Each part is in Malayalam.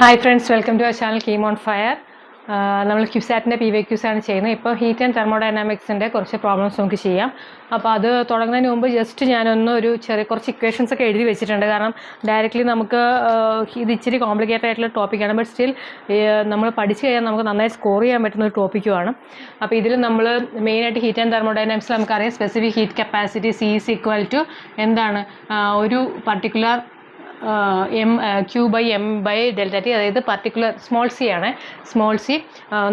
Hi friends, welcome to our channel KEAM on fire. നമ്മൾ ക്യുസാറ്റിൻ്റെ PYQs ആണ് ചെയ്യുന്നത്. ഇപ്പോൾ ഹീറ്റ് ആൻഡ് തെർമോഡൈനാമിക്സിൻ്റെ കുറച്ച് പ്രോബ്ലംസ് നമുക്ക് ചെയ്യാം. അപ്പോൾ അത് തുടങ്ങുന്നതിന് മുമ്പ് ജസ്റ്റ് ഞാനൊന്ന് കുറച്ച് ഇക്വേഷൻസ് ഒക്കെ എഴുതി വെച്ചിട്ടുണ്ട്. കാരണം ഡയറക്റ്റ്ലി നമുക്ക് ഇത് ഇച്ചിരി കോംപ്ലിക്കേറ്റഡ് ആയിട്ടുള്ള ടോപ്പിക്കാണ്. ബട്ട് സ്റ്റിൽ നമ്മൾ പഠിച്ചു കഴിഞ്ഞാൽ നമുക്ക് നന്നായി സ്കോർ ചെയ്യാൻ പറ്റുന്ന ഒരു ടോപ്പിക്കുമാണ്. അപ്പോൾ ഇതിൽ നമ്മൾ മെയിനായിട്ട് ഹീറ്റ് ആൻഡ് തെർമോഡൈനാമിക്സിൽ നമുക്കറിയാം specific heat capacity C is equal to എന്താണ്, ഒരു പർട്ടിക്കുലർ Q/M/Δt, അതായത് പർട്ടിക്കുലർ സ്മോൾ സി ആണ്. സ്മോൾ സി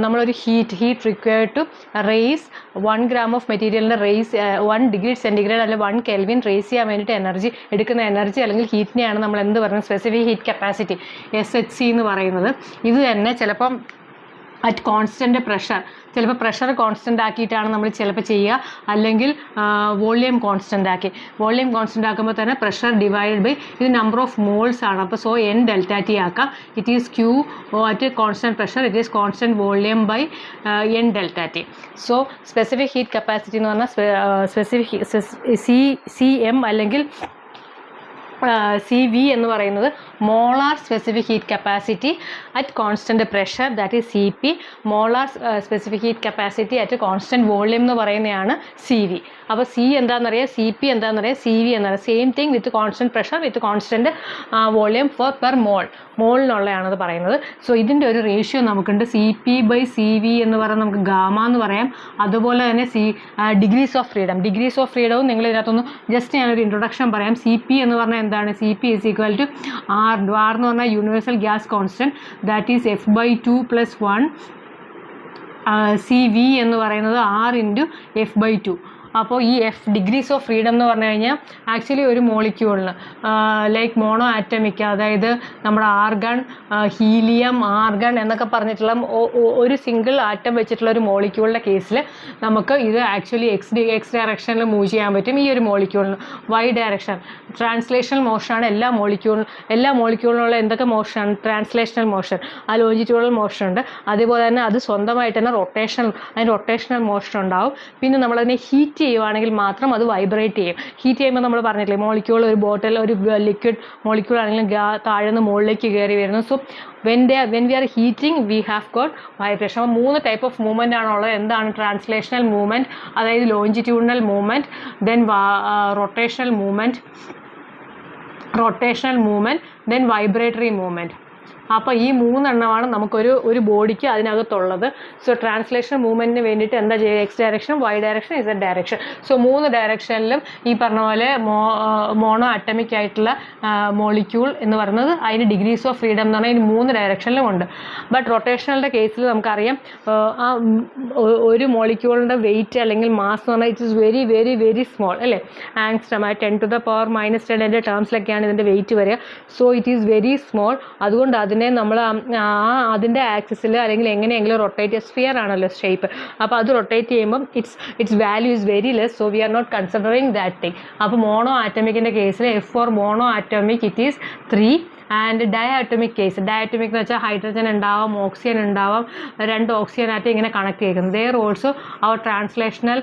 നമ്മളൊരു heat required to raise 1 gram of മെറ്റീരിയലിൻ്റെ റേസ് 1 degree സെൻറ്റിഗ്രേഡ് അല്ലെങ്കിൽ 1 Kelvin റേസ് ചെയ്യാൻ വേണ്ടിയിട്ട് എടുക്കുന്ന എനർജി അല്ലെങ്കിൽ ഹീറ്റിനെയാണ് നമ്മൾ എന്ത് പറയുന്നത്, സ്പെസിഫിക് ഹീറ്റ് കപ്പാസിറ്റി SHC എന്ന് പറയുന്നത്. ഇത് തന്നെ ചിലപ്പം അറ്റ് കോൺസ്റ്റൻറ്റ് പ്രഷർ, ചിലപ്പോൾ പ്രഷർ കോൺസ്റ്റൻ്റ് ആക്കിയിട്ടാണ് നമ്മൾ ചിലപ്പോൾ ചെയ്യുക, അല്ലെങ്കിൽ വോളിയം കോൺസ്റ്റൻ്റ് ആക്കുമ്പോൾ തന്നെ പ്രഷർ ഡിവൈഡ് ബൈ ഇത് നമ്പർ ഓഫ് മോൾസ് ആണ്. അപ്പോൾ സോ N∆T ആക്കാം. It is Q at constant pressure, it is constant volume by N∆T. So specific heat capacity എന്ന് പറഞ്ഞാൽ സ്പെസിഫിക് CM അല്ലെങ്കിൽ CV എന്ന് പറയുന്നത് molar specific heat capacity at constant pressure, that is CP. Molar specific heat capacity at constant volume എന്ന് പറയുന്നതാണ് CV. അപ്പോൾ C എന്താണെന്നറിയാം, CP എന്താണെന്നറിയാം, CV എന്നറിയാം. Same thing with constant pressure with constant volume per മോളിനുള്ളതാണത് പറയുന്നത്. സോ ഇതിൻ്റെ ഒരു റേഷ്യോ നമുക്കുണ്ട്. CP/CV എന്ന് പറയുന്നത് നമുക്ക് ഗാമ എന്ന് പറയാം. അതുപോലെ തന്നെ ഡിഗ്രീസ് ഓഫ് ഫ്രീഡവും നിങ്ങൾ ഇതിനകത്തൊന്ന് ജസ്റ്റ് ഞാനൊരു ഇൻട്രൊഡക്ഷൻ പറയാം. CP എന്ന് പറഞ്ഞാൽ എന്താണ്? CP is equal to R എന്ന് പറഞ്ഞാൽ universal gas constant, that is F/2 + 1. CV എന്ന് പറയുന്നത് R × F/2. അപ്പോൾ ഈ ഡിഗ്രീസ് ഓഫ് ഫ്രീഡം എന്ന് പറഞ്ഞു കഴിഞ്ഞാൽ ആക്ച്വലി ഒരു മോളിക്യൂളിന് ലൈക്ക് മോണോ ആറ്റമിക്, അതായത് നമ്മുടെ ആർഗൺ, ഹീലിയം, ആർഗൺ എന്നൊക്കെ പറഞ്ഞിട്ടുള്ള ഒരു സിംഗിൾ ആറ്റം വെച്ചിട്ടുള്ള ഒരു മോളിക്യൂളിൻ്റെ കേസിൽ നമുക്ക് ഇത് ആക്ച്വലി എക്സ് ഡയറക്ഷനിൽ മൂവ് ചെയ്യാൻ പറ്റും. ഈ ഒരു മോളിക്യൂളിന് Y ഡയറക്ഷൻ ട്രാൻസ്ലേഷണൽ മോഷനാണ് എല്ലാ മോളിക്യൂളിനുള്ള എന്തൊക്കെ മോഷനാണ്? ട്രാൻസ്ലേഷണൽ മോഷൻ, ആ ലോഞ്ചിറ്റ്യൂഡൽ മോഷൻ ഉണ്ട്. അതേപോലെ തന്നെ അത് സ്വന്തമായിട്ട് തന്നെ റൊട്ടേഷണൽ മോഷൻ ഉണ്ടാവും. പിന്നെ നമ്മളതിനെ ഹീറ്റ് ചെയ്യുവാണെങ്കിൽ മാത്രം അത് വൈബ്രേറ്റ് ചെയ്യും. ഹീറ്റ് ചെയ്യുമ്പോൾ നമ്മൾ പറഞ്ഞിട്ടില്ലേ, മോളിക്യൂൾ ഒരു ബോട്ടിൽ ഒരു ലിക്വിഡ് മോളിക്യൂൾ ആണെങ്കിലും താഴ്ന്ന് മുകളിലേക്ക് കയറി വരുന്നു. So when we are heating we have got vibration. അപ്പോൾ 3 ടൈപ്പ് ഓഫ് മൂവ്മെൻ്റ് ആണുള്ളത്. എന്താണ്? ട്രാൻസ്ലേഷണൽ മൂവ്മെൻറ്റ്, അതായത് longitudinal movement, then rotational movement, then vibratory movement. അപ്പോൾ ഈ 3 എണ്ണമാണ് നമുക്കൊരു ബോഡിക്ക് അതിനകത്തുള്ളത്. സോ ട്രാൻസ്ലേഷൻ മൂവ്മെൻറ്റിന് വേണ്ടിയിട്ട് എന്താ ചെയ്യുക? X direction, Y direction, Z direction. So 3 ഡയറക്ഷനിലും ഈ പറഞ്ഞ പോലെ മോണോ അറ്റമിക് ആയിട്ടുള്ള മോളിക്യൂൾ എന്ന് പറയുന്നത് അതിന് ഡിഗ്രീസ് ഓഫ് ഫ്രീഡം എന്ന് പറഞ്ഞാൽ ഇതിന് 3 ഡയറക്ഷനിലും ഉണ്ട്. ബട്ട് റൊട്ടേഷണലിൻ്റെ കേസിൽ നമുക്കറിയാം ആ ഒരു മോളിക്യൂളിൻ്റെ വെയിറ്റ് അല്ലെങ്കിൽ മാസ് എന്ന് പറഞ്ഞാൽ it is very very very small അല്ലേ? ആങ്സ്ട്രം 10⁻⁻10 എൻ്റെ ടേംസിലൊക്കെയാണ് ഇതിൻ്റെ വെയിറ്റ് വരിക. So it is very small. അതുകൊണ്ട് നമ്മൾ അതിൻ്റെ ആക്സിസിൽ അല്ലെങ്കിൽ എങ്ങനെയെങ്കിലും റൊട്ടേറ്റ്, സ്ഫിയർ ആണല്ലോ ഷേപ്പ്, അപ്പോൾ അത് റൊട്ടേറ്റ് ചെയ്യുമ്പം its value is very less. So we are not considering that thing. അപ്പോൾ മോണോ ആറ്റമിക്കിൻ്റെ കേസിൽ F4 mono atomic it is 3. And diatomic എന്ന് വെച്ചാൽ ഹൈഡ്രജൻ ഉണ്ടാവാം, ഓക്സിജൻ ഉണ്ടാവാം, 2 ഓക്സിജൻ ആറ്റം ഇങ്ങനെ കണക്ട് ചെയ്യുന്നത്. There also our translational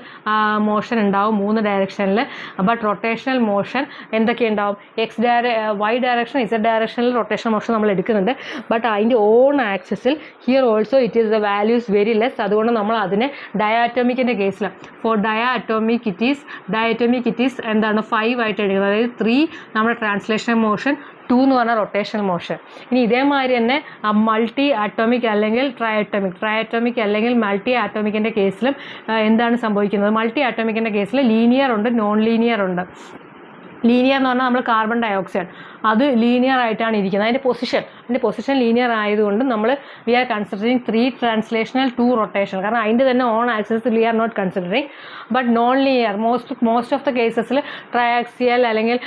motion ഉണ്ടാവും 3 ഡയറക്ഷനിൽ. ബട്ട് റൊട്ടേഷണൽ മോഷൻ എന്തൊക്കെ ഉണ്ടാവും? Y ഡയറക്ഷൻ, Z ഡയറക്ഷനിൽ റൊട്ടേഷണൽ മോഷൻ നമ്മൾ എടുക്കുന്നുണ്ട്. ബട്ട് അതിൻ്റെ ഓൺ ആക്സിസിൽ here also it is the values very less. അതുകൊണ്ട് നമ്മൾ അതിനെ ഡയാറ്റോമിക്കിൻ്റെ കേസിൽ ഫോർ ഡയാറ്റോമിക് ഇറ്റ് ഈസ് എന്താണ് 5 ആയിട്ട് എടുക്കുന്നത്. അതായത് 3 നമ്മുടെ ട്രാൻസ്ലേഷണൽ മോഷൻ, 2 എന്ന് പറഞ്ഞാൽ റൊട്ടേഷണൽ മോഷൻ. ഇനി ഇതേമാതിരി തന്നെ മൾട്ടി ആറ്റോമിക് അല്ലെങ്കിൽ ട്രയാറ്റോമിക് അല്ലെങ്കിൽ മൾട്ടി ആറ്റോമിക്കിൻ്റെ കേസിലും എന്താണ് സംഭവിക്കുന്നത്? മൾട്ടി ആറ്റോമിക്കിൻ്റെ കേസിൽ ലീനിയർ ഉണ്ട്, നോൺ ലീനിയർ ഉണ്ട്. ലീനിയർ എന്ന് പറഞ്ഞാൽ നമ്മൾ കാർബൺ ഡയോക്സൈഡ് അത് ലീനിയർ ആയിട്ടാണ് ഇരിക്കുന്നത്. അതിൻ്റെ പൊസിഷൻ ലീനിയർ ആയതുകൊണ്ട് നമ്മൾ we are considering 3 translational 2 rotation. കാരണം അതിൻ്റെ തന്നെ on axis we are not considering. But non linear most of the കേസസിൽ ട്രയാക്സിയൽ അല്ലെങ്കിൽ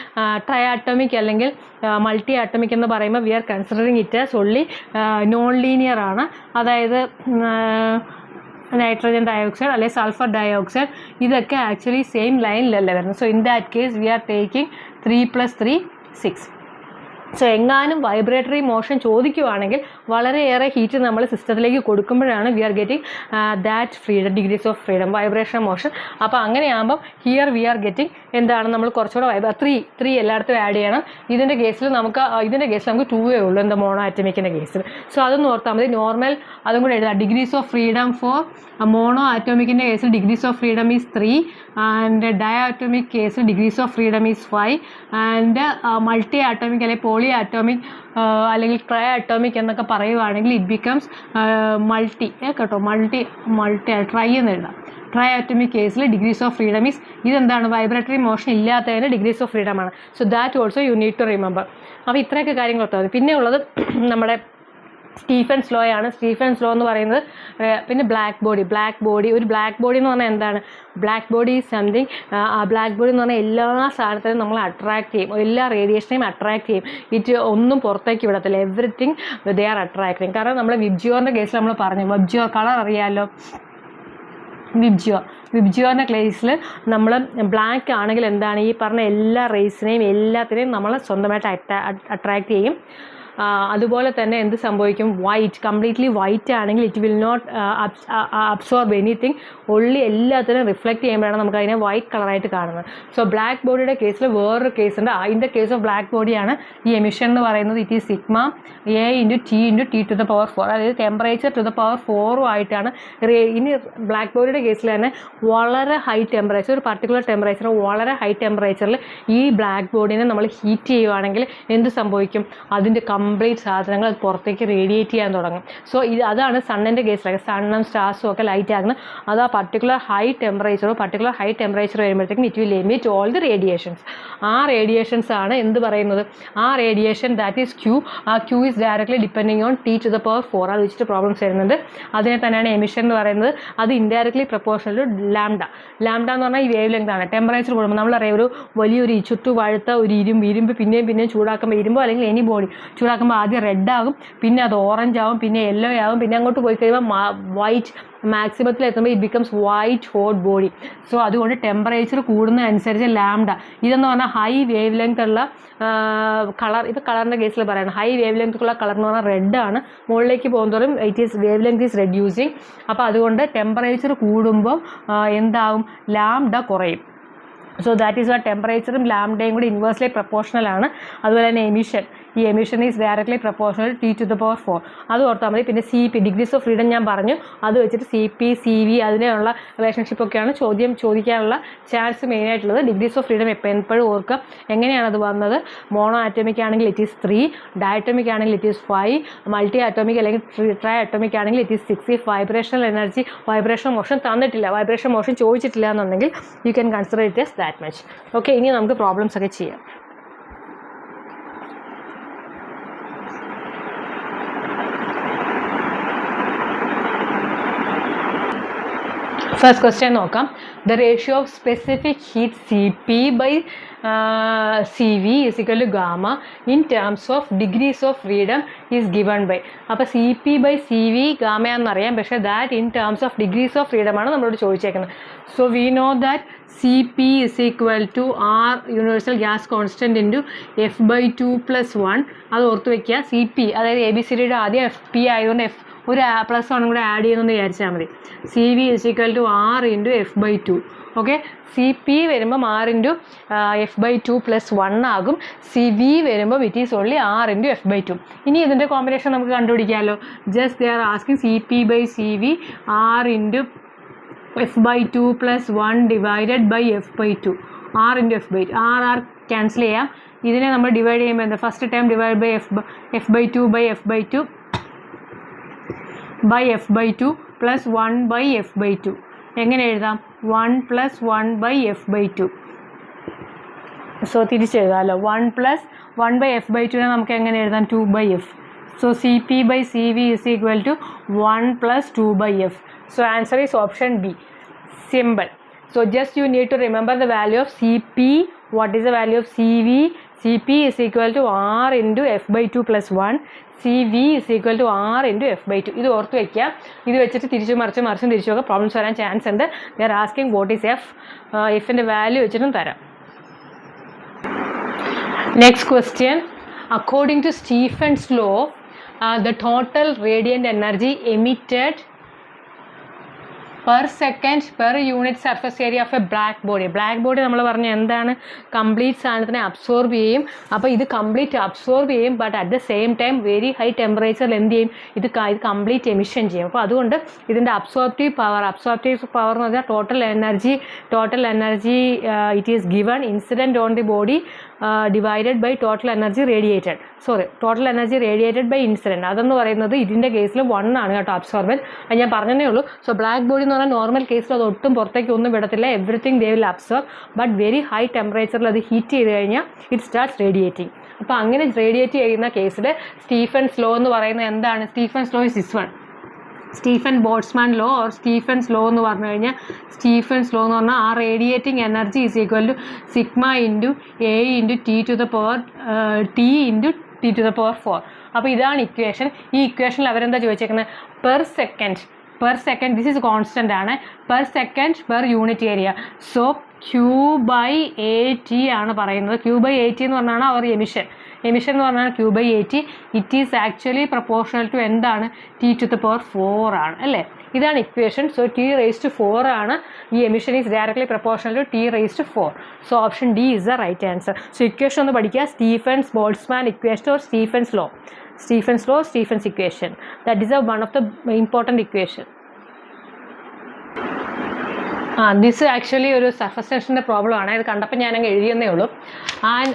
ട്രയാറ്റോമിക് അല്ലെങ്കിൽ മൾട്ടി ആറ്റമിക് എന്ന് പറയുമ്പോൾ we are considering it as only non linear ആണ്. അതായത് നൈട്രജൻ ഡയോക്സൈഡ് അല്ലെങ്കിൽ സൾഫർ ഡയോക്സൈഡ് ഇതൊക്കെ ആക്ച്വലി സെയിം ലൈനിലല്ല വരുന്നത്. So in that case we are taking 3 + 3 6. So എങ്ങാനും വൈബ്രേറ്ററി മോഷൻ ചോദിക്കുവാണെങ്കിൽ വളരെയേറെ ഹീറ്റ് നമ്മൾ സിസ്റ്റത്തിലേക്ക് കൊടുക്കുമ്പോഴാണ് we are getting that freedom, degrees of freedom, vibration motion. അപ്പോൾ അങ്ങനെയാകുമ്പം ഹിയർ വി ആർ ഗെറ്റിംഗ് എന്താണ് നമ്മൾ കുറച്ചുകൂടെ ത്രീ എല്ലായിടത്തും ആഡ് ചെയ്യണം. ഇതിൻ്റെ കേസിൽ നമുക്ക് 2 ഉള്ളൂ, എന്താ മോണോ ആറ്റമിക്കിൻ്റെ കേസിൽ. സോ അതൊന്ന് ഓർത്താൽ മതി. നോർമൽ അതും കൂടെ എഴുതാം. Degrees of freedom for mono ആറ്റോമിക്കിൻ്റെ കേസിൽ degrees of freedom is 3 and diatomic കേസിൽ degrees of freedom is 5 and multi atomic അല്ലെങ്കിൽ പോളി ആറ്റോമിക് അല്ലെങ്കിൽ ട്രൈ ആറ്റോമിക് എന്നൊക്കെ പറയുവാണെങ്കിൽ ഇറ്റ് ബിക്കംസ് മൾട്ടി കേട്ടോ, മൾട്ടി ട്രൈ എന്ന് എഴുതാം. ട്രൈ ആറ്റോമിക് കേസിൽ ഡിഗ്രീസ് ഓഫ് ഫ്രീഡം ഈസ് ഇതെന്താണ് വൈബ്രേറ്ററി മോഷൻ ഇല്ലാത്തതിന് ഡിഗ്രീസ് ഓഫ് ഫ്രീഡം ആണ്. So that also you need to remember. അപ്പോൾ ഇത്രയൊക്കെ കാര്യങ്ങൾ ഓർത്താൽ മതി. പിന്നെ ഉള്ളത് നമ്മുടെ സ്റ്റീഫൻസ് ലോ ആണ്. സ്റ്റീഫൻസ് ലോ എന്ന് പറയുന്നത് പിന്നെ ബ്ലാക്ക് ബോഡി ഒരു ബ്ലാക്ക് ബോഡി എന്ന് പറഞ്ഞാൽ എന്താണ്? Black body is something. ആ ബ്ലാക്ക് ബോഡി എന്ന് പറഞ്ഞാൽ എല്ലാ സാധനത്തിനും നമ്മൾ അട്രാക്ട് ചെയ്യും, എല്ലാ റേഡിയേഷനെയും അട്രാക്ട് ചെയ്യും. ഇറ്റ് ഒന്നും പുറത്തേക്ക് വിടത്തില്ല. Everything they are attracting. കാരണം നമ്മൾ വിബ്ജിയോറിൻ്റെ കേസിൽ നമ്മൾ പറഞ്ഞു, വിബ്ജിയോർ കളർ അറിയാമല്ലോ. വിബ്ജിയോറിൻ്റെ കേസിൽ നമ്മൾ ബ്ലാക്ക് ആണെങ്കിൽ എന്താണ്, ഈ പറഞ്ഞ എല്ലാ റേസിനെയും എല്ലാത്തിനെയും നമ്മൾ സ്വന്തമായിട്ട് അട്രാക്ട് ചെയ്യും. അതുപോലെ തന്നെ എന്ത് സംഭവിക്കും? കംപ്ലീറ്റ്ലി വൈറ്റ് ആണെങ്കിൽ it will not absorb anything. Only എല്ലാത്തിനും റിഫ്ലക്റ്റ് ചെയ്യുമ്പോഴാണ് നമുക്ക് അതിനെ വൈറ്റ് കളറായിട്ട് കാണുന്നത്. സോ ബ്ലാക്ക് ബോഡിയുടെ കേസിൽ വേറൊരു കേസുണ്ട്. അതിൻ്റെ കേസ് ഓഫ് ബ്ലാക്ക് ബോഡിയാണ് ഈ എമിഷൻ എന്ന് പറയുന്നത്. It is sigma A × T to the power 4. അതായത് ടെമ്പറേച്ചർ ടു ദ പവർ 4 ആയിട്ടാണ്. ഇനി ബ്ലാക്ക് ബോഡിയുടെ കേസിൽ തന്നെ വളരെ ഹൈ ടെമ്പറേച്ചർ, ഒരു പർട്ടിക്കുലർ ടെമ്പറേച്ചർ, വളരെ ഹൈ ടെമ്പറേച്ചറിൽ ഈ ബ്ലാക്ക് ബോഡിനെ നമ്മൾ ഹീറ്റ് ചെയ്യുവാണെങ്കിൽ എന്ത് സംഭവിക്കും? അതിൻ്റെ കംപ്ലീറ്റ് സാധനങ്ങൾ അത് പുറത്തേക്ക് റേഡിയേറ്റ് ചെയ്യാൻ തുടങ്ങും. സോ അതാണ് സണ്ണിൻ്റെ കേസിലൊക്കെ. സണ്ണും സ്റ്റാർസും ഒക്കെ ലൈറ്റ് ആകുന്നത് അത് ആ പർട്ടിക്കുലർ ഹൈ ടെമ്പറേച്ചർ വരുമ്പോഴത്തേക്കും it will emit all the radiations. ആ റേഡിയേഷൻസ് ആണ് എന്ത് പറയുന്നത്? ആ റേഡിയേഷൻ ദാറ്റ് ഈസ് Q. ആ Q is directly depending on T to the power 4. അത് വെച്ചിട്ട് പ്രോബ്ലംസ് വരുന്നുണ്ട്. അതിനെ തന്നെയാണ് എമിഷൻ എന്ന് പറയുന്നത്. അത് ഇൻഡയറക്ട്ലി പ്രൊപ്പോർഷണൽ ടു ലാംഡ എന്ന് പറഞ്ഞാൽ ഈ വേവ് ലെങ്ത് ആണ്. ടെമ്പറേച്ചർ കൂടുമ്പോൾ നമ്മളറിയാം ഒരു വലിയൊരു ചുറ്റു വഴുത്ത ഒരു ഇരുമ്പ് പിന്നെയും ചൂടാക്കുമ്പോൾ ഇരുമ്പോ അല്ലെങ്കിൽ എനി ബോഡി ചൂടാക്കുമ്പോൾ ആദ്യം റെഡ് ആകും, പിന്നെ അത് ഓറഞ്ച് ആകും, പിന്നെ യെല്ലോ ആകും, പിന്നെ അങ്ങോട്ട് പോയി കഴിയുമ്പോൾ വൈറ്റ് മാക്സിമത്തിൽ എത്തുമ്പോൾ it becomes white hot body. So അതുകൊണ്ട് ടെമ്പറേച്ചർ കൂടുന്നതനുസരിച്ച് ലാംഡ ഇതെന്ന് പറഞ്ഞാൽ ഹൈ വേവ് ലെങ്ത് ഉള്ള കളർ. ഇത് കളറിൻ്റെ കേസിൽ പറയണം. ഹൈ വേവ് ലെങ്ത് ഉള്ള കളർ എന്ന് പറഞ്ഞാൽ റെഡ് ആണ്. മുകളിലേക്ക് പോകുന്നതോറും വേവ് ലെങ്ത് ഈസ് റെഡ്യൂസിങ്. അപ്പോൾ അതുകൊണ്ട് ടെമ്പറേച്ചർ കൂടുമ്പോൾ എന്താവും? ലാംഡ കുറയും. സോ ദാറ്റ് ഈസ് വാട്ട് ടെമ്പറേച്ചറും ലാംഡയും കൂടി ഇൻവേഴ്സ്ലി പ്രപ്പോർഷണൽ ആണ്. അതുപോലെ തന്നെ ഈ emission is directly proportional T to the power 4. അത് ഓർത്താൽ മതി. പിന്നെ CP ഡിഗ്രീസ് ഓഫ് ഫ്രീഡം ഞാൻ പറഞ്ഞു. അത് വെച്ചിട്ട് CP CV അതിനുള്ള റിലേഷൻഷിപ്പൊക്കെയാണ് ചോദിക്കാനുള്ള ചാൻസ് മെയിനായിട്ടുള്ളത്. ഡിഗ്രീസ് ഓഫ് ഫ്രീഡം എപ്പോഴും ഓർക്കുക. എങ്ങനെയാണ് അത് വന്നത്? മോണോ ആറ്റോമിക് ആണെങ്കിൽ ഇറ്റ് ഈസ് 3, ഡയറ്റോമിക് ആണെങ്കിൽ ഇറ്റ് ഈസ് 5, മൾട്ടി ആറ്റോമിക് അല്ലെങ്കിൽ ട്രൈ ആറ്റോമിക് ആണെങ്കിൽ ഇറ്റ് ഈസ് 6. ഈ വൈബ്രേഷൻ മോഷൻ തന്നിട്ടില്ല, വൈബ്രേഷൻ മോഷൻ ചോദിച്ചിട്ടില്ല എന്നുണ്ടെങ്കിൽ you can consider it as that much. Okay, ഇനി നമുക്ക് പ്രോബ്ലംസ് ഒക്കെ ചെയ്യാം. ഫസ്റ്റ് ക്വസ്റ്റ്യൻ നോക്കാം. The ratio of specific heat CP by CV is equal to gamma in terms of degrees of freedom is given by. അപ്പോൾ CP by CV ഗാമ എന്നറിയാം, പക്ഷേ that in terms of degrees of freedom ആണ് നമ്മളോട് ചോദിച്ചേക്കുന്നത്. So we know that CP is equal to R universal gas constant into F/2 + 1. അത് ഓർത്ത് വയ്ക്കുക. CP അതായത് ABCDയുടെ ആദ്യം FP ആയതുകൊണ്ട് ഒരു +1 കൂടെ ആഡ് ചെയ്യുമെന്ന് വിചാരിച്ചാൽ മതി. CV is equal to R × F/2. Okay, CP വരുമ്പം R × F/2 + 1 ആകും. CV വരുമ്പോൾ it is only R × F/2. ഇനി ഇതിൻ്റെ കോമ്പിനേഷൻ നമുക്ക് കണ്ടുപിടിക്കാമല്ലോ. Just they are asking CP by CV R × F/2 + 1 divided by F/2. R × F/2. R cancel ചെയ്യാം. ഇതിനെ നമ്മൾ ഡിവൈഡ് ചെയ്യുമ്പോൾ എന്താ? First time divide by F/2 by F/2 by F/2 plus 1 by F/2. എങ്ങനെ എഴുതാം? 1 + 1 by F/2. So തിരിച്ചെഴുതാമല്ലോ. 1 + 1 by F/2 നമുക്ക് എങ്ങനെ എഴുതാം? 2 by F. So CP by CV is equal to 1 + 2 by F. So answer is option B. Simple. So just you need to remember the value of CP. What is the value of CV? CP is equal to R × F/2 + 1. CV is equal to R × F/2. ഇത് ഓർത്ത് വയ്ക്കുക. ഇത് വെച്ചിട്ട് മറിച്ചും തിരിച്ചു നോക്കുക. പ്രോബ്ലംസ് വരാൻ ചാൻസ് ഉണ്ട്. They are asking what is F. എഫിൻ്റെ വാല്യൂ വെച്ചിട്ടും തരാം. Next question. According to Stefan's law, the total radiant energy emitted per second per unit surface area of a black body നമ്മൾ പറഞ്ഞ എന്താണ്, കംപ്ലീറ്റ് സാധനത്തിനെ അബ്സോർബ് ചെയ്യും. അപ്പോൾ ഇത് കംപ്ലീറ്റ് അബ്സോർബ് ചെയ്യും, but at the same time very high ടെമ്പറേച്ചറിൽ എന്ത് ചെയ്യും, ഇത് കംപ്ലീറ്റ് എമിഷൻ ചെയ്യും. അപ്പോൾ അതുകൊണ്ട് ഇതിൻ്റെ അബ്സോർപ്റ്റീവ് പവർ എന്ന് പറഞ്ഞാൽ total energy it is given incident on the body divided by total energy radiated by incident. അതെന്ന് പറയുന്നത് ഇതിൻ്റെ കേസിൽ 1 ആണ് കേട്ടോ അബ്സോർബൻറ്റ്. അത് ഞാൻ പറഞ്ഞതേ ഉള്ളൂ. സോ ബ്ലാക്ക് ബോഡി എന്ന് പറഞ്ഞാൽ നോർമൽ കേസിൽ അത് ഒട്ടും പുറത്തേക്ക് ഒന്നും വിടത്തില്ല, everything they will absorb, but very high ടെമ്പറേച്ചറിൽ അത് ഹീറ്റ് ചെയ്ത് കഴിഞ്ഞാൽ ഇറ്റ് സ്റ്റാർട്ട്സ് റേഡിയേറ്റിംഗ്. അപ്പോൾ അങ്ങനെ റേഡിയേറ്റ് ചെയ്യുന്ന കേസിൽ സ്റ്റീഫൻസ് ലോ എന്ന് പറയുന്നത് എന്താണ്, Stefan's law is this one, Stefan Boltzmann law or Stefan's law എന്ന് പറഞ്ഞു കഴിഞ്ഞാൽ, സ്റ്റീഫൻസ് ലോ എന്ന് പറഞ്ഞാൽ ആ radiating energy is equal to sigma into A into T to the power into T to the power 4. അപ്പോൾ ഇതാണ് ഇക്വേഷൻ. ഈ ഇക്വേഷനിൽ അവരെന്താ ചോദിച്ചേക്കുന്നത്, per second this is constant ആണ്, per second per unit area. So Q/AT ആണ് പറയുന്നത്. Q/AT എന്ന് പറഞ്ഞാൽ അവർ എമിഷൻ എന്ന് പറഞ്ഞാൽ Q/AT it is actually proportional to എന്താണ്, T to the power 4 ആണ് അല്ലേ. ഇതാണ് ഇക്വേഷൻ. സോ T⁴ ആണ്, ഈ emission is directly proportional to T⁴. So option D is the right answer. So equation ഒന്ന് പഠിക്കുക, Stefan's Boltzmann equation or Stefan's law, Stefan's equation. That is one of the important equation. This actually ഒരു സർഫസ് ടെൻഷൻ്റെ പ്രോബ്ലം ആണ്. ഇത് കണ്ടപ്പോൾ ഞാനങ്ങ് എഴുതിയെന്നേ ഉള്ളൂ. And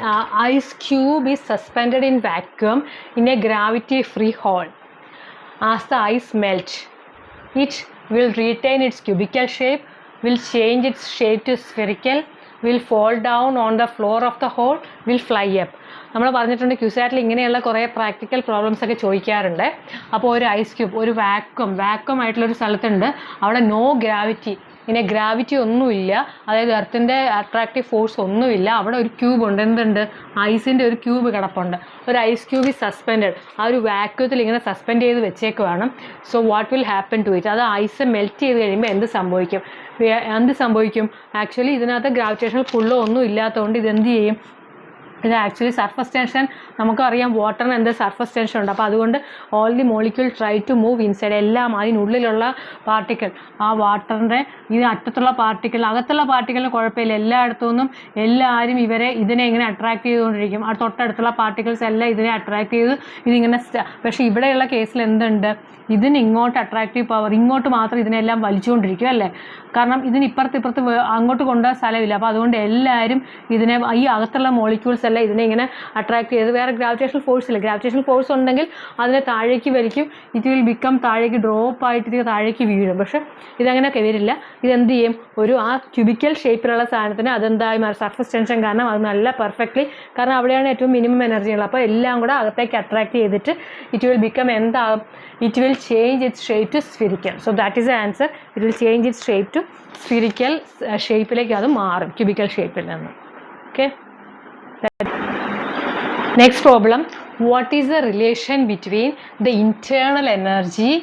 ice cube is suspended in vacuum in a gravity free hall. As the ice melt it will retain its cubical shape, will change its shape to spherical, will fall down on the floor of the hall, will fly up. നമ്മൾ പറഞ്ഞിട്ടുണ്ട് ക്യൂസാറ്റിൽ ഇങ്ങനെയുള്ള കുറേ പ്രാക്ടിക്കൽ പ്രോബ്ലംസ് ഒക്കെ ചോദിക്കാറുണ്ട്. അപ്പോൾ ഒരു ഐസ് ക്യൂബ്, ഒരു വാക്വം ആയിട്ടുള്ളൊരു സ്ഥലത്തുണ്ട്, അവിടെ നോ ഗ്രാവിറ്റി, ഇങ്ങനെ ഗ്രാവിറ്റി ഒന്നുമില്ല, അതായത് എർത്തിൻ്റെ അട്രാക്റ്റീവ് ഫോഴ്സ് ഒന്നുമില്ല. അവിടെ ഒരു ക്യൂബ് ഉണ്ട്, എന്തുണ്ട്, ഐസിൻ്റെ ഒരു ക്യൂബ് കിടപ്പുണ്ട്. ഒരു ഐസ് ക്യൂബ് ഈസ് സസ്പെൻഡഡ്, ആ ഒരു വാക്യൂത്തിൽ ഇങ്ങനെ സസ്പെൻഡ് ചെയ്ത് വെച്ചേക്കുവാണ്. So what will happen to it, അത് ഐസ് മെൽറ്റ് ചെയ്ത് കഴിയുമ്പോൾ എന്ത് സംഭവിക്കും? ആക്ച്വലി ഇതിനകത്ത് ഗ്രാവിറ്റേഷണൽ പുള്ളോ ഒന്നും ഇല്ലാത്തതുകൊണ്ട് ഇതെന്ത് ചെയ്യും, ഇത് ആക്ച്വലി സർഫസ് ടെൻഷൻ നമുക്കറിയാം, വാട്ടറിന് എന്ത് സർഫസ് ടെൻഷൻ ഉണ്ട്. അപ്പോൾ അതുകൊണ്ട് all the molecule try to move inside, എല്ലാം അതിനുള്ളിലുള്ള പാർട്ടിക്കിൾ, ആ വാട്ടറിൻ്റെ ഇത് അറ്റത്തുള്ള പാർട്ടിക്കിൾ, അകത്തുള്ള പാർട്ടിക്കിളിന് കുഴപ്പമില്ല, എല്ലായിടത്തുനിന്നും എല്ലാവരും ഇതിനെ ഇങ്ങനെ അട്രാക്ട് ചെയ്തുകൊണ്ടിരിക്കും. ആ തൊട്ടടുത്തുള്ള പാർട്ടിക്കിൾസ് എല്ലാം ഇതിനെ അട്രാക്ട് ചെയ്ത് ഇതിങ്ങനെ പക്ഷേ ഇവിടെയുള്ള കേസിൽ എന്തുണ്ട്, ഇതിന് ഇങ്ങോട്ട് അട്രാക്റ്റീവ് പവർ, ഇങ്ങോട്ട് മാത്രം ഇതിനെല്ലാം വലിച്ചുകൊണ്ടിരിക്കും അല്ലേ, കാരണം ഇതിന് ഇപ്പുറത്ത് അങ്ങോട്ട് കൊണ്ടുപോകാൻ സ്ഥലമില്ല. അപ്പോൾ അതുകൊണ്ട് എല്ലാവരും ഇതിനെ, ഈ അകത്തുള്ള മോളിക്യൂൾസ് എല്ലാം ഇതിനെ ഇങ്ങനെ അട്രാക്ട് ചെയ്ത്, വേറെ ഗ്രാവിറ്റേഷണൽ ഫോഴ്സ് ഇല്ല, ഗ്രാവിറ്റേഷണൽ ഫോഴ്സ് ഉണ്ടെങ്കിൽ അതിനെ താഴേക്ക് വലിക്കും, ഇറ്റ് വിൽ ബിക്കം താഴേക്ക് ഡ്രോപ്പ് ആയിട്ട് ഇത് താഴേക്ക് വീഴും. പക്ഷേ ഇതങ്ങനെയൊക്കെ വരില്ല. ഇതെന്ത് ചെയ്യും, ആ ക്യൂബിക്കൽ ഷേപ്പിലുള്ള സാധനത്തിന് അതെന്തായി സർഫസ് ടെൻഷൻ കാരണം അത് നല്ല പെർഫെക്റ്റ്ലി, കാരണം അവിടെയാണ് ഏറ്റവും മിനിമം എനർജി ഉള്ളത്. അപ്പോൾ എല്ലാം കൂടെ അകത്തേക്ക് അട്രാക്ട് ചെയ്തിട്ട് ഇറ്റ് വിൽ ബിക്കം എന്താകും, it will change its shape to spherical. So that is the answer. It will change its shape to spherical ഷേപ്പിലേക്ക് അത് മാറും, ക്യൂബിക്കൽ ഷേപ്പിൽ നിന്ന്. Okay, next problem, what is the relation between the internal energy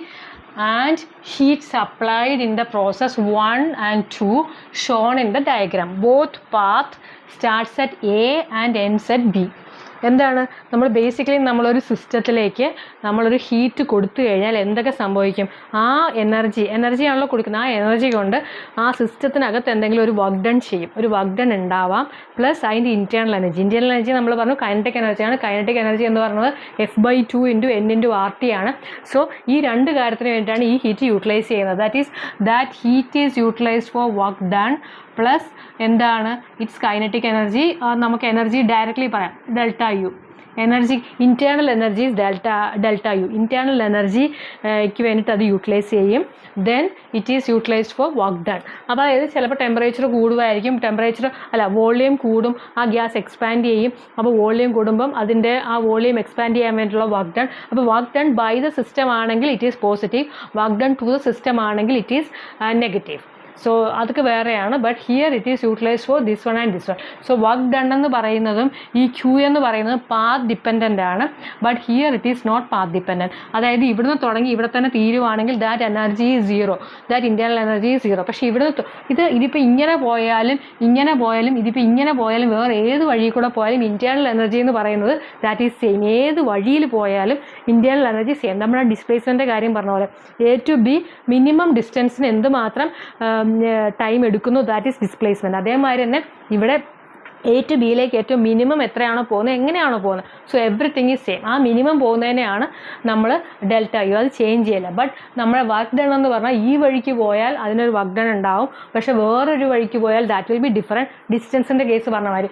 and heat supplied in the process 1 and 2 shown in the diagram? Both path starts at A and ends at B. എന്താണ്, നമ്മൾ ബേസിക്കലി നമ്മളൊരു സിസ്റ്റത്തിലേക്ക് നമ്മളൊരു ഹീറ്റ് കൊടുത്തു കഴിഞ്ഞാൽ എന്തൊക്കെ സംഭവിക്കും, ആ എനർജിയാണല്ലോ കൊടുക്കുന്നത്, ആ എനർജി കൊണ്ട് ആ സിസ്റ്റത്തിനകത്ത് എന്തെങ്കിലും ഒരു വർക്ക് ഡൺ ചെയ്യും, ഒരു വർക്ക് ഡൺ ഉണ്ടാവാം. പ്ലസ് അതിൻ്റെ ഇൻറ്റേർണൽ എനർജി നമ്മൾ പറഞ്ഞു കൈനറ്റിക് എനർജിയാണ്. കൈനറ്റിക് എനർജി എന്ന് പറയുന്നത് F/2 × N/RT ആണ്. സോ ഈ രണ്ട് കാര്യത്തിന് വേണ്ടിയിട്ടാണ് ഈ ഹീറ്റ് യൂട്ടിലൈസ് ചെയ്യുന്നത്. That heat is utilised for work done plus എന്താണ്, ഇറ്റ്സ് കൈനറ്റിക് എനർജി. നമുക്ക് എനർജി ഡയറക്റ്റ്ലി പറയാം, delta U. Energy, internal energy delta U. Internal എനർജിക്ക് വേണ്ടിയിട്ട് അത് യൂട്ടിലൈസ് ചെയ്യും. Then it is utilised for work done. അപ്പോൾ അതായത് ചിലപ്പോൾ ടെമ്പറേച്ചർ കൂടുമായിരിക്കും, വോളിയം കൂടും, ആ ഗ്യാസ് എക്സ്പാൻഡ് ചെയ്യും. അപ്പോൾ വോളിയം കൂടുമ്പം അതിൻ്റെ ആ വോളിയം എക്സ്പാൻഡ് ചെയ്യാൻ വേണ്ടിയിട്ടുള്ള വർക്ക് ഡൺ. അപ്പോൾ work done by the system ആണെങ്കിൽ it is positive, work done to the system ആണെങ്കിൽ ഇറ്റ് ഈസ് നെഗറ്റീവ്. സോ അതൊക്കെ വേറെയാണ്. But here it is utilise for this one and this one. So work done എന്ന് പറയുന്നതും ഈ ക്യൂ എന്ന് പറയുന്നത് പാത്ത് ഡിപ്പെൻഡൻ്റ് ആണ്. But here it is not path dependent. അതായത് ഇവിടുന്ന് തുടങ്ങി ഇവിടെ തന്നെ തീരുവാണെങ്കിൽ that energy is zero, that internal energy is zero. പക്ഷേ ഇവിടുന്ന് ഇതിപ്പോൾ ഇങ്ങനെ പോയാലും ഇതിപ്പോൾ ഇങ്ങനെ പോയാലും വേറെ ഏത് വഴി കൂടെ പോയാലും ഇൻറ്റേർണൽ എനർജി എന്ന് പറയുന്നത് ദാറ്റ് ഈസ് സെയിം. ഏത് വഴിയിൽ പോയാലും ഇൻറ്റേർണൽ എനർജി സെയിം. നമ്മുടെ ഡിസ്പ്ലേസ്മെൻറ്റിൻ്റെ കാര്യം പറഞ്ഞ പോലെ എ ടു ബി മിനിമം ഡിസ്റ്റൻസിന് എന്തുമാത്രം ടൈം എടുക്കുന്നു, ദാറ്റ് ഈസ് ഡിസ്പ്ലേസ്മെൻറ്റ്. അതേമാതിരി തന്നെ ഇവിടെ എ ടു ബിയിലേക്ക് ഏറ്റവും മിനിമം എത്രയാണോ പോകുന്നത്, എങ്ങനെയാണോ പോകുന്നത്, സോ എവറിത്തിങ് ഈസ് സെയിം. ആ മിനിമം പോകുന്നതിനെയാണ് നമ്മൾ ഡെൽറ്റ യു, അത് ചേഞ്ച് ചെയ്യില്ല. ബട്ട് നമ്മുടെ വർക്ക് ഡൺ എന്ന് പറഞ്ഞാൽ ഈ വഴിക്ക് പോയാൽ അതിനൊരു വർക്ക് ഡൺ ഉണ്ടാവും, പക്ഷേ വേറൊരു വഴിക്ക് പോയാൽ ദാറ്റ് വിൽ ബി ഡിഫറെൻറ്റ്. ഡിസ്റ്റൻസിൻ്റെ കേസ് പറഞ്ഞ മാതിരി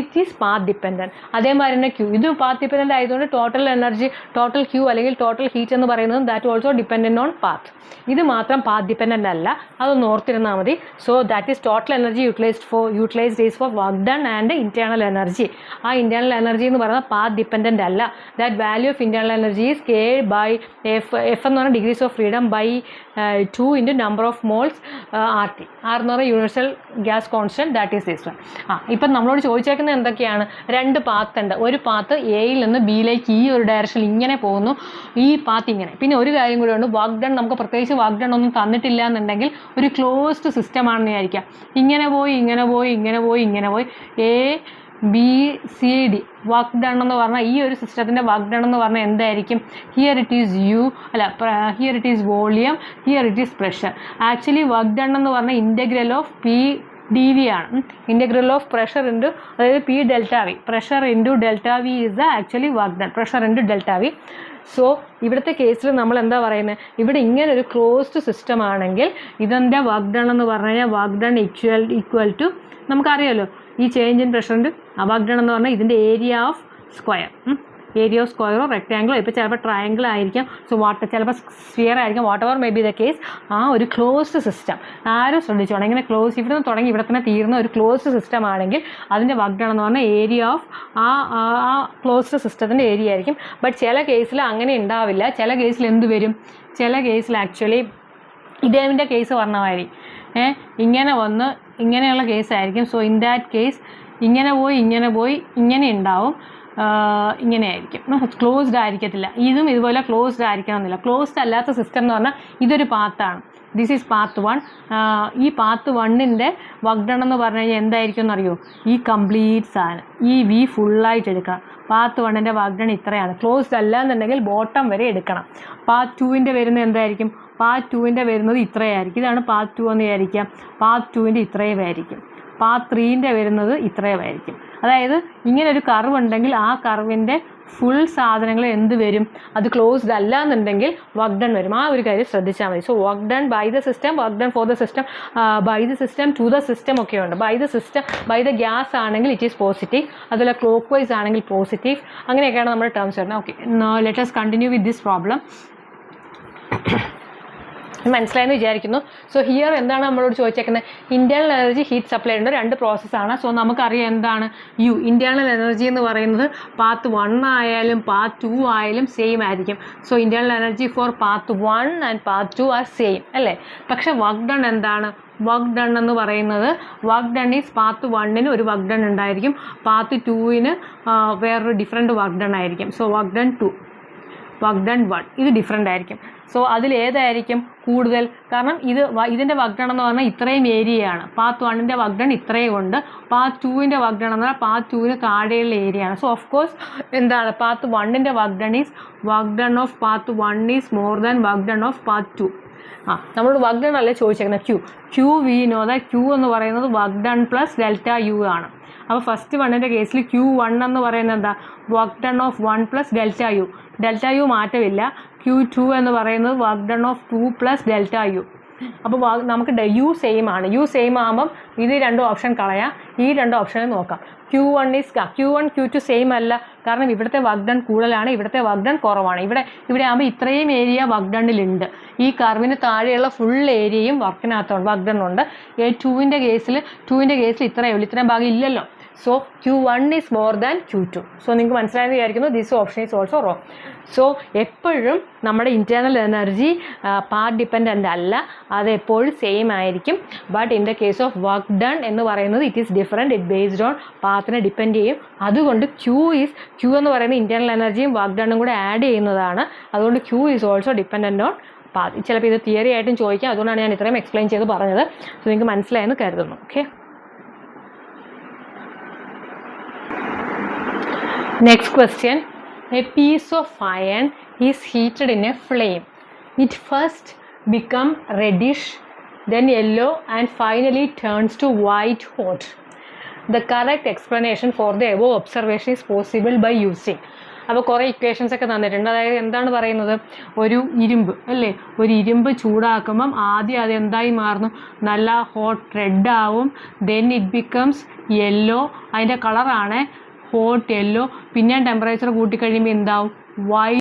ഇറ്റ് ഈസ് പാത്ത് ഡിപ്പെൻഡൻറ്റ്. അതേമാതിരി തന്നെ ക്യൂ, ഇത് പാത്ത് ഡിപ്പെൻഡൻ്റ് ആയതുകൊണ്ട് ടോട്ടൽ എനർജി, ടോട്ടൽ ക്യൂ അല്ലെങ്കിൽ ടോട്ടൽ ഹീറ്റ് എന്ന് പറയുന്നത് that also dependent on path. ഇത് മാത്രം പാത്ത് ഡിപ്പെൻഡൻ്റ് അല്ല, അതൊന്ന് ഓർത്തിരുന്നാൽ മതി. So that is total energy utilised is for work done and internal energy. ആ ഇന്റേണൽ എനർജി എന്ന് പറയുന്നത് പാത്ത് ഡിപ്പെൻഡൻ്റ് അല്ല. That value of internal energy is K by F എന്ന് പറഞ്ഞാൽ degrees of freedom by 2 into number of moles R T. R എന്ന് പറഞ്ഞാൽ universal gas constant, that is this one. ഇപ്പം നമ്മളോട് ചോദിച്ചേക്കുന്നത് എന്തൊക്കെയാണ്? 2 പാത്ത് ഉണ്ട്. ഒരു പാത്ത് എയിൽ നിന്ന് ബിയിലേക്ക് ഈ ഒരു ഡയറക്ഷനിൽ ഇങ്ങനെ പോകുന്നു, ഈ പാത്ത് ഇങ്ങനെ. പിന്നെ ഒരു കാര്യം കൂടെ ഉണ്ട്, വർക്ക് ഡൺ നമുക്ക് പ്രത്യേകിച്ച് വർക്ക് ഡൺ ഒന്നും തന്നിട്ടില്ല എന്നുണ്ടെങ്കിൽ ഒരു ക്ലോസ്ഡ് സിസ്റ്റം ആണെന്ന് വിചാരിക്കാം. ഇങ്ങനെ പോയി A B C D work done എന്ന് പറഞ്ഞാൽ ഈ ഒരു സിസ്റ്റത്തിൻ്റെ വർക്ക് ഡൺ എന്ന് പറഞ്ഞാൽ എന്തായിരിക്കും? Here it is here it is volume, here it is pressure. Actually work done എന്ന് പറഞ്ഞാൽ integral of P D V ആണ്. ഇൻ്റഗ്രൽ ഓഫ് പ്രഷർ ഇൻറ്റു, അതായത് P delta V, pressure into delta V is the actually work done, pressure into delta V. So ഇവിടുത്തെ കേസിൽ നമ്മൾ എന്താ പറയുന്നത്? ഇവിടെ ഇങ്ങനെ ഒരു ക്ലോസ്ഡ് സിസ്റ്റം ആണെങ്കിൽ ഇതിൻ്റെ വർക്ക് ഡൺ എന്ന് പറഞ്ഞു കഴിഞ്ഞാൽ വർക്ക് ഡൺ ഈക്വൽ ടു നമുക്കറിയാമല്ലോ ഈ ചേഞ്ച് ഇൻ പ്രഷറിൻ്റെ വർക്ക് ഡൺ എന്ന് പറഞ്ഞാൽ ഇതിൻ്റെ ഏരിയ ഓഫ് സ്ക്വയറോ റെക്ടാങ്കിളോ, ഇപ്പോൾ ചിലപ്പോൾ ട്രയാങ്കിൾ ആയിരിക്കാം, സോ ചിലപ്പോൾ സ്ഫിയർ ആയിരിക്കാം, what ever may be the case. ആ ഒരു ക്ലോസ്ഡ് സിസ്റ്റം ആരും ശ്രദ്ധിച്ചോണം. ഇങ്ങനെ ക്ലോസ് ഇവിടെ നിന്ന് തുടങ്ങി ഇവിടെ തന്നെ തീർന്ന ഒരു ക്ലോസ്ഡ് സിസ്റ്റം ആണെങ്കിൽ അതിൻ്റെ വർക്ക് ഡൺ എന്ന് പറഞ്ഞാൽ ഏരിയ ഓഫ് ആ ക്ലോസ്ഡ് സിസ്റ്റത്തിൻ്റെ ഏരിയ ആയിരിക്കും. ബട്ട് ചില കേസിൽ അങ്ങനെ ഉണ്ടാവില്ല. ചില കേസിൽ എന്ത് വരും? ചില കേസിൽ ആക്ച്വലി ഇതേവിൻ്റെ കേസ് പറഞ്ഞ മാതിരി ഇങ്ങനെ വന്ന് ഇങ്ങനെയുള്ള കേസായിരിക്കും. സോ ഇൻ ദാറ്റ് കേസ് ഇങ്ങനെ പോയി ഇങ്ങനെ ഉണ്ടാവും, ഇങ്ങനെ ആയിരിക്കും, ക്ലോസ്ഡ് ആയിരിക്കത്തില്ല. ഇതും ഇതുപോലെ ക്ലോസ്ഡ് ആയിരിക്കണമെന്നില്ല. ക്ലോസ്ഡ് അല്ലാത്ത സിസ്റ്റം എന്ന് പറഞ്ഞാൽ ഇതൊരു പാത്താണ്, ദിസ് ഈസ് പാത്ത് 1. ഈ പാത്ത് 1ൻ്റെ വർക്ക് ഡൺ എന്ന് പറഞ്ഞു കഴിഞ്ഞാൽ എന്തായിരിക്കും എന്നറിയോ? ഈ കംപ്ലീറ്റ് സാധനം ഈ വി ഫുള്ളായിട്ട് എടുക്കണം. പാത്ത് 1ൻ്റെ വർക്ക് ഡൺ ഇത്രയാണ്. ക്ലോസ്ഡ് അല്ല എന്നുണ്ടെങ്കിൽ ബോട്ടം വരെ എടുക്കണം. പാത്ത് 2ൻ്റെ വരുന്നത് എന്തായിരിക്കും? പാത്ത് 2ൻ്റെ വരുന്നത് ഇത്രയായിരിക്കും. ഇതാണ് പാത്ത് 2 എന്ന് വിചാരിക്കാം. പാത്ത് 2ൻ്റെ ഇത്രയുമായിരിക്കും. പാത്ത് 3ൻ്റെ വരുന്നത് ഇത്രയുമായിരിക്കും. അതായത് ഇങ്ങനെ ഒരു കർവ് ഉണ്ടെങ്കിൽ ആ കർവിൻ്റെ ഫുൾ സാധനങ്ങൾ എന്ത് വരും? അത് ക്ലോസ്ഡ് അല്ല എന്നുണ്ടെങ്കിൽ വർക്ക് ഡൺ വരും. ആ ഒരു കാര്യം ശ്രദ്ധിച്ചാൽ മതി. So work done by the system, work done for the system, by the system to the system ഒക്കെ ഉണ്ട്. ബൈ ദ ഗ്യാസ് ആണെങ്കിൽ ഇറ്റ് ഈസ് പോസിറ്റീവ്, അതുപോലെ ക്ലോക്ക് വൈസ് ആണെങ്കിൽ പോസിറ്റീവ്, അങ്ങനെയൊക്കെയാണ് നമ്മുടെ ടേംസ് വരുന്നത്. Okay, let us continue with this problem. മനസ്സിലായെന്ന് വിചാരിക്കുന്നു. സോ ഹിയർ എന്താണ് നമ്മളോട് ചോദിച്ചേക്കുന്നത്? ഇന്റേണൽ എനർജി ഹീറ്റ് സപ്ലൈ ഉണ്ട്, 2 പ്രോസസ്സാണ്. സോ നമുക്കറിയാം എന്താണ് യു. ഇന്റേണൽ എനർജി എന്ന് പറയുന്നത് പാത്ത് 1 ആയാലും പാത്ത് 2 ആയാലും സെയിം ആയിരിക്കും. So internal energy for path 1 and path 2 are same അല്ലേ? പക്ഷെ വർക്ക് ഡൺ എന്താണ്? വർക്ക് ഡൺ എന്ന് പറയുന്നത് വർക്ക് ഡൺ ഈസ് പാത്ത് 1ന് ഒരു വർക്ക് ഡൺ ഉണ്ടായിരിക്കും, പാത്ത് 2ന് വേറൊരു ഡിഫറെൻറ്റ് വർക്ക് ഡൺ ആയിരിക്കും. So work done 2, work done 1 ഇത് ഡിഫറെൻ്റ് ആയിരിക്കും. സോ അതിലേതായിരിക്കും കൂടുതൽ? കാരണം ഇതിൻ്റെ വർക്ക് ഡൺ എന്ന് പറഞ്ഞാൽ ഇത്രയും ഏരിയയാണ്. പാത്ത് 1ൻ്റെ വർക്ക് ഡൺ ഇത്രയും ഉണ്ട്. പാത്ത് 2ൻ്റെ വർക്ക് ഡൺ എന്ന് പറഞ്ഞാൽ പാത്ത് 2ന് താഴെയുള്ള ഏരിയയാണ്. സോ ഓഫ് കോഴ്സ് എന്താണ് പാത്ത് 1ൻ്റെ work done of path 1 is more than work done of path 2. നമ്മൾ വർക്ക് ഡൺ അല്ലേ ചോദിച്ചേക്കുന്നത്? Q we know that Q എന്ന് പറയുന്നത് work done plus delta U ആണ്. അപ്പോൾ ഫസ്റ്റ് 1ൻ്റെ കേസിൽ Q1 എന്ന് പറയുന്നത് എന്താ? Work done of 1 plus delta U. Delta U മാറ്റമില്ല. Q2 എന്ന് പറയുന്നത് work done of 2 plus delta U. അപ്പോൾ നമുക്ക് യു സെയിം ആണ്. യു സെയിം ആകുമ്പം ഇത് 2 ഓപ്ഷൻ കളയാം, ഈ 2 ഓപ്ഷനിൽ നോക്കാം. Q1 Q2 സെയിം അല്ല, കാരണം ഇവിടുത്തെ വർക്ക് ഡൺ കൂടുതലാണ്, ഇവിടുത്തെ വർക്ക് ഡൺ കുറവാണ്. ഇവിടെ ആകുമ്പോൾ ഇത്രയും ഏരിയ വർക്ക് ഡണ്ണിലുണ്ട്. ഈ കർവിന് താഴെയുള്ള ഫുൾ ഏരിയയും വർക്ക് ഡൺ ഉണ്ട്. 2ൻ്റെ കേസിൽ ഇത്രയേ ഉള്ളൂ, ഇത്രയും ഭാഗം ഇല്ലല്ലോ. So Q1 is more than Q2. So നിങ്ങൾക്ക് മനസ്സിലായെന്ന് വിചാരിക്കുന്നു. This option is also wrong. So എപ്പോഴും നമ്മുടെ ഇൻറ്റേർണൽ എനർജി പാത്ത് ഡിപ്പെൻഡൻ്റ് അല്ല, അത് എപ്പോഴും സെയിം ആയിരിക്കും. But in the case of work done എന്ന് പറയുന്നത് it is different, it based on പാത്തിനെ ഡിപ്പെൻഡ് ചെയ്യും. അതുകൊണ്ട് Q എന്ന് പറയുന്നത് ഇൻറ്റേർണൽ എനർജിയും വർക്ക് ഡണ്ണും കൂടെ ആഡ് ചെയ്യുന്നതാണ്. അതുകൊണ്ട് Q is also dependent on path. ചിലപ്പോൾ ഇത് തിയറി ആയിട്ടും ചോദിക്കാം, അതുകൊണ്ടാണ് ഞാൻ ഇത്രയും എക്സ്പ്ലെയിൻ ചെയ്ത് പറഞ്ഞത്. സോ നിങ്ങൾക്ക് മനസ്സിലായെന്ന് കരുതുന്നു. Okay, next question. A piece of iron is heated in a flame. It first becomes reddish, then yellow, and finally turns to white hot. The correct explanation for the above observation is possible by using. അപ്പോൾ കുറേ ഇക്വേഷൻസ് ഒക്കെ തന്നിട്ടുണ്ട്. അതായത് എന്താണ് പറയുന്നത്, ഒരു ഇരുമ്പ് അല്ലേ, ഒരു ഇരുമ്പ് ചൂടാക്കുമ്പം ആദ്യം അത് എന്തായി മാറുന്നു, നല്ല ഹോട്ട് റെഡ് ആവും. ദെൻ ഇറ്റ് ബിക്കംസ് യെല്ലോ, അതിൻ്റെ കളറാണ് ഹോട്ട് യെല്ലോ. പിന്നെ ടെമ്പറേച്ചർ കൂട്ടിക്കഴിയുമ്പോൾ എന്താവും, വൈറ്റ്